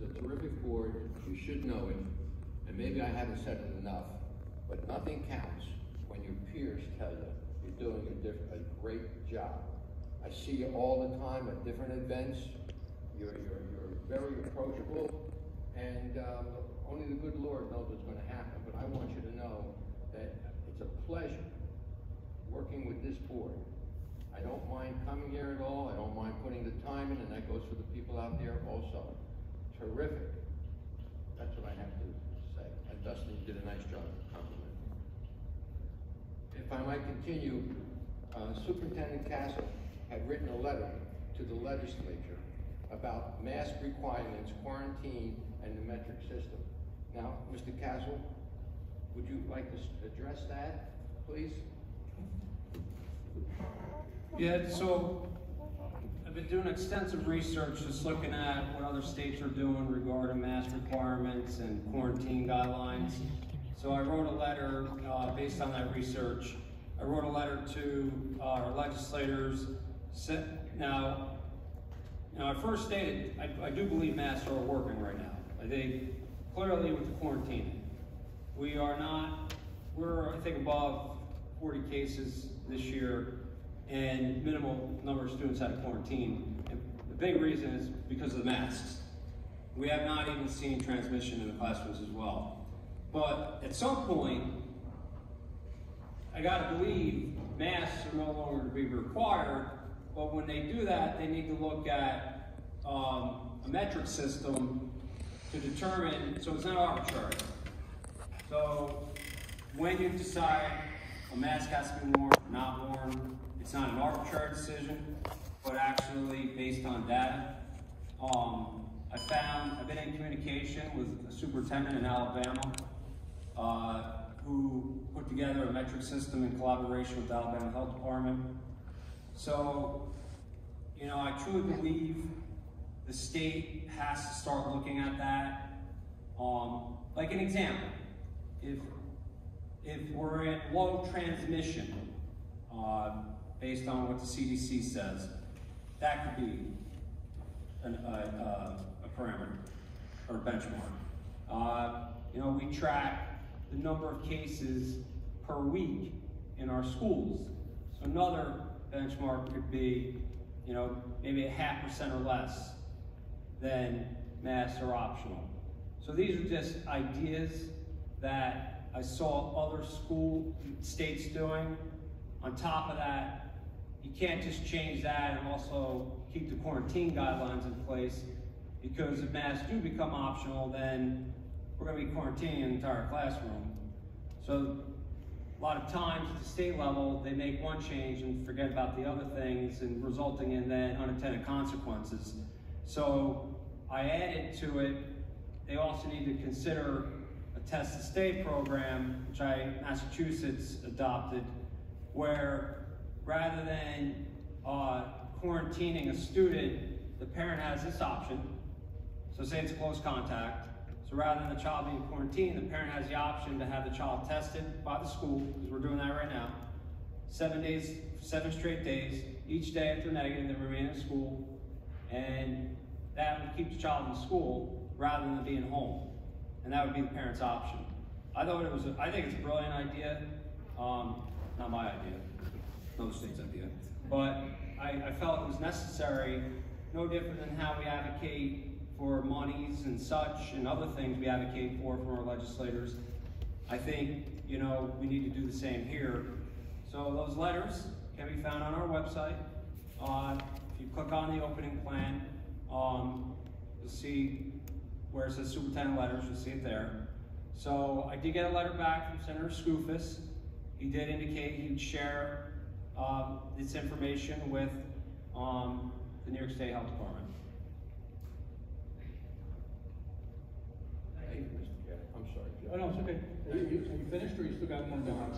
a terrific board. You should know it. And maybe I haven't said it enough, but nothing counts when your peers tell you you're doing a great job. I see you all the time at different events. You're very approachable, and only the good Lord knows what's going to happen. But I want you to know that it's a pleasure working with this board. I don't mind coming here at all. I don't mind putting the time in, and that goes for the people out there also. Terrific. That's what I have to say. And Dustin, you did a nice job. Compliment. If I might continue, Superintendent Castle had written a letter to the legislature about mask requirements, quarantine, and the metric system. Now, Mr. Castle, would you like to address that, please? Yeah, so I've been doing extensive research just looking at what other states are doing regarding mask requirements and quarantine guidelines. So I wrote a letter based on that research. I wrote a letter to our legislators. Now, I first stated, I do believe masks are working right now. I think clearly with the quarantine, we're I think above 40 cases this year, and minimal number of students out of quarantine. And the big reason is because of the masks. We have not even seen transmission in the classrooms as well. But at some point, I gotta believe masks are no longer to be required, but when they do that, they need to look at a metric system to determine, so it's not arbitrary. So when you decide a mask has to be worn or not worn, it's not an arbitrary decision, but actually based on data. I've been in communication with a superintendent in Alabama who put together a metric system in collaboration with the Alabama Health Department. So, I truly believe the state has to start looking at that. Like an example, if we're at low transmission, based on what the CDC says, that could be a parameter or a benchmark. We track the number of cases per week in our schools. So another benchmark could be, maybe 0.5% or less than masks are optional. So these are just ideas that I saw other states doing. On top of that, you can't just change that and also keep the quarantine guidelines in place, because if masks do become optional, then we're going to be quarantining an entire classroom. So a lot of times at the state level, they make one change and forget about the other things, and resulting in then unintended consequences. So I added to it, they also need to consider a test to stay program, which Massachusetts adopted, where rather than quarantining a student, the parent has this option. So say it's close contact. So rather than the child being quarantined, the parent has the option to have the child tested by the school, because we're doing that right now. 7 straight days. Each day if they're negative, they remain in school. And that would keep the child in school rather than being home. And that would be the parent's option. I think it's a brilliant idea. Not my idea, another state's idea. But I felt it was necessary, no different than how we advocate for monies and such and other things we advocate for from our legislators. I think, we need to do the same here. So those letters can be found on our website. If you click on the opening plan, you'll see where it says superintendent letters, you'll see it there. So I did get a letter back from Senator Skoufis. He did indicate he'd share this information with the New York State Health Department. I'm sorry. Oh, no, it's okay. Are you finished, or you still got one down?